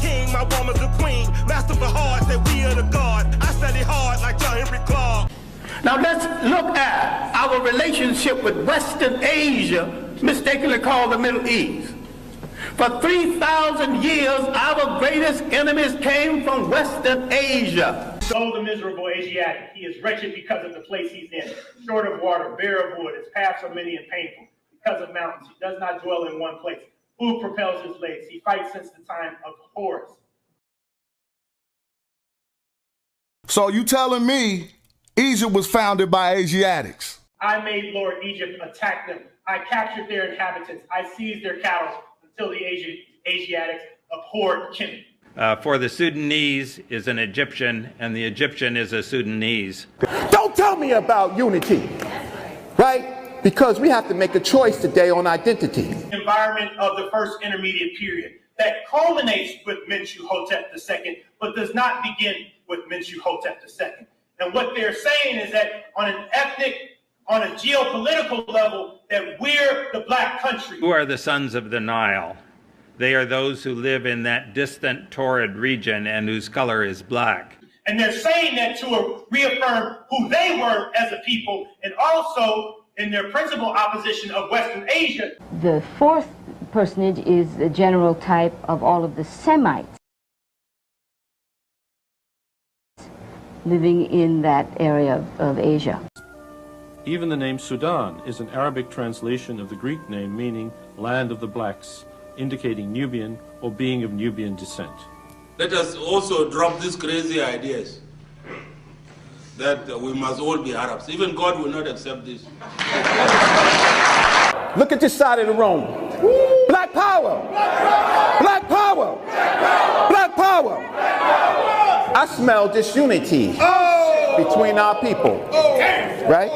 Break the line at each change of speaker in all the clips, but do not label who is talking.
king, my woman's a queen. Master for hard, say we are the God. I study hard like John Henry Clark.
Now let's look at our relationship with Western Asia, mistakenly called the Middle East. For 3,000 years, our greatest enemies came from Western Asia.
So the miserable Asiatic, he is wretched because of the place he's in, short of water, bare of wood, his paths are many and painful. Because of mountains, he does not dwell in one place. Food propels his legs, he fights since the time of Horus.
So you telling me Egypt was founded by Asiatics?
I made Lord Egypt attack them. I captured their inhabitants. I seized their cattle until the Asiatics abhorred kin.
For the Sudanese is an Egyptian, and the Egyptian is a Sudanese.
Don't tell me about unity, right? Because we have to make a choice today on identity.
Environment of the first intermediate period that culminates with Mentuhotep II, but does not begin with Mentuhotep II. And what they're saying is that on an ethnic, on a geopolitical level, that we're the black country.
Who are the sons of the Nile? They are those who live in that distant torrid region and whose color is black.
And they're saying that to reaffirm who they were as a people, and also in their principal opposition of Western Asia.
The fourth personage is the general type of all of the Semites living in that area of Asia.
Even the name Sudan is an Arabic translation of the Greek name meaning land of the blacks, indicating Nubian or being of Nubian descent.
Let us also drop these crazy ideas that we must all be Arabs. Even God will not accept this.
Look at this side of the room. Black power! Black power! Black power! I smell disunity between our people, right?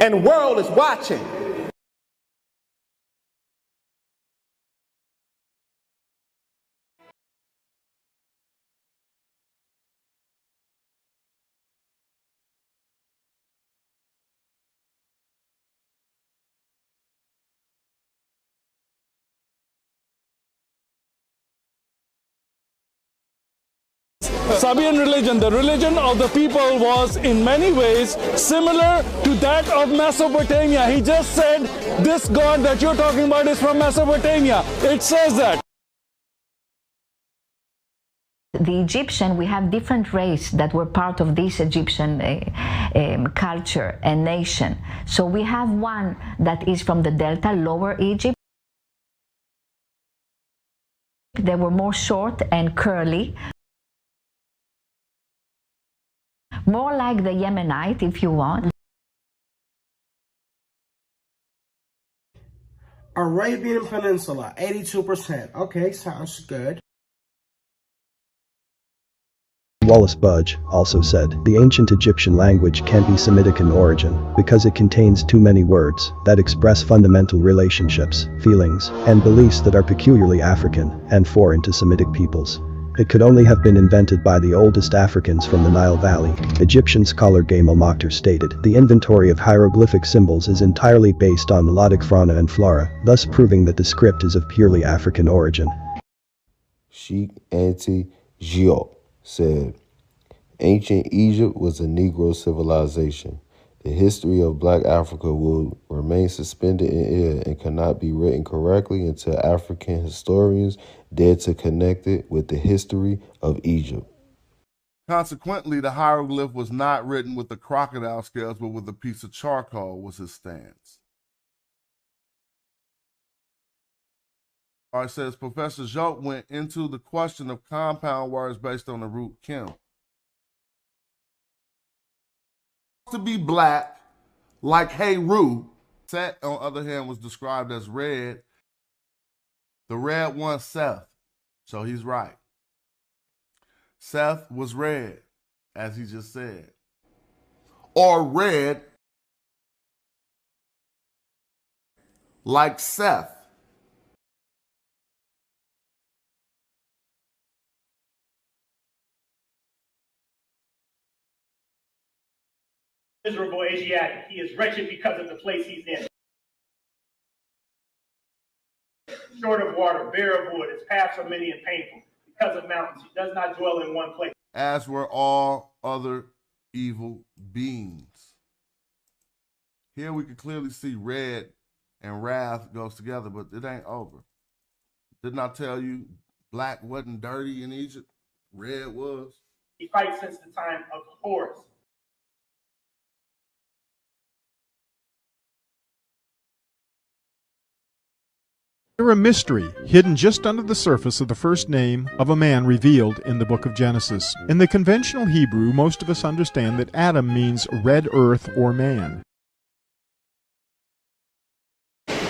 And the world is watching.
Sabian religion, the religion of the people, was in many ways similar to that of Mesopotamia. He just said this God that you're talking about is from Mesopotamia. It says that.
The Egyptian, we have different races that were part of this Egyptian culture and nation. So we have one that is from the Delta, Lower Egypt. They were more short and curly. More like the Yemenite, if you want.
Arabian Peninsula, 82%. Okay, sounds good.
Wallace Budge also said, the ancient Egyptian language can't be Semitic in origin because it contains too many words that express fundamental relationships, feelings, and beliefs that are peculiarly African and foreign to Semitic peoples. It could only have been invented by the oldest Africans from the Nile Valley. Egyptian scholar Gamal Mokhtar stated, the inventory of hieroglyphic symbols is entirely based on Nilotic fauna and flora, thus proving that the script is of purely African origin.
Sheikh Anti-Gio said, ancient Egypt was a Negro civilization. The history of Black Africa will remain suspended in air and cannot be written correctly until African historians dare to connect it with the history of Egypt.
Consequently, the hieroglyph was not written with the crocodile scales, but with a piece of charcoal was his stance. It says Professor Joke went into the question of compound words based on the root kim. To be black, like Heru. Set, on the other hand, was described as red. The red one, Seth. So he's right. Seth was red, as he just said. Or red, like Seth.
Miserable Asiatic, he is wretched because of the place he's in. Short of water, bare of wood, his paths are many and painful. because of mountains. He does not dwell in one place.
As were all other evil beings. Here we can clearly see red and wrath goes together, but it ain't over. Didn't I tell you black wasn't dirty in Egypt? Red was.
He fights since the time of Horus.
A mystery hidden just under the surface of the first name of a man revealed in the book of Genesis. In the conventional Hebrew, most of us understand that Adam means red earth or man.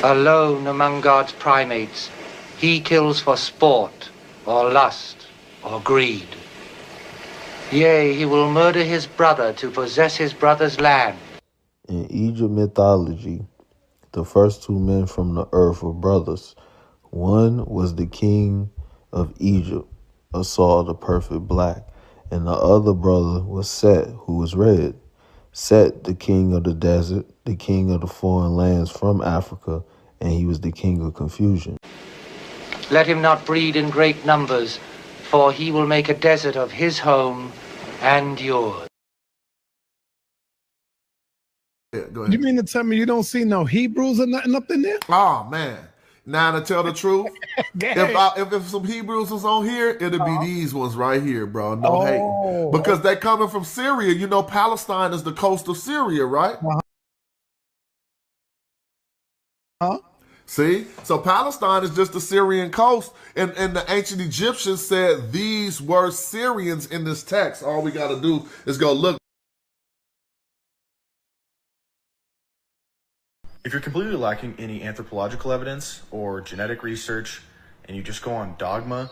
Alone among God's primates, he kills for sport, or lust, or greed. Yea, he will murder his brother to possess his brother's land.
In Egypt mythology, the first two men from the earth were brothers. One was the king of Egypt, Esau the perfect black, and the other brother was Set, who was red. Set, the king of the desert, the king of the foreign lands from Africa, and he was the king of confusion.
Let him not breed in great numbers, for he will make a desert of his home and yours.
Yeah, go ahead.
You mean to tell me you don't see no Hebrews or nothing up in there?
Oh, man. Now, to tell the truth, if some Hebrews was on here, it'd be these ones right here, bro. No hate. Because they coming from Syria. You know, Palestine is the coast of Syria, right? See? So Palestine is just the Syrian coast. And the ancient Egyptians said these were Syrians in this text. All we got to do is go look.
If you're completely lacking any anthropological evidence or genetic research, and you just go on dogma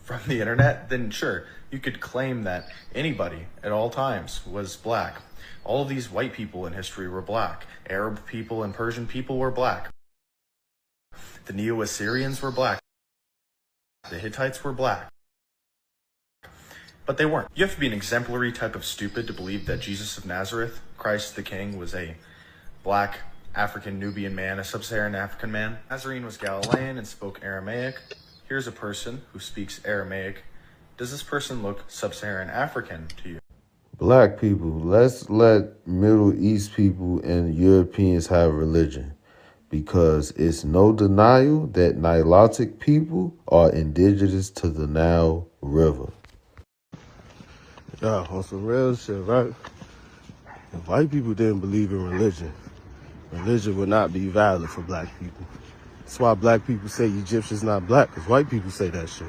from the internet, then sure, you could claim that anybody at all times was black. All of these white people in history were black. Arab people and Persian people were black. The Neo-Assyrians were black. The Hittites were black. But they weren't. You have to be an exemplary type of stupid to believe that Jesus of Nazareth, Christ the King, was a black African Nubian man, a sub-Saharan African man. Nazarene was Galilean and spoke Aramaic. Here's a person who speaks Aramaic. Does this person look sub-Saharan African to you?
Black people, let's let Middle East people and Europeans have religion, because it's no denial that Nilotic people are indigenous to the Nile River.
Yeah, on some real shit, right? If white people didn't believe in religion, religion would not be valid for black people. That's why black people say Egyptians not black, because white people say that shit.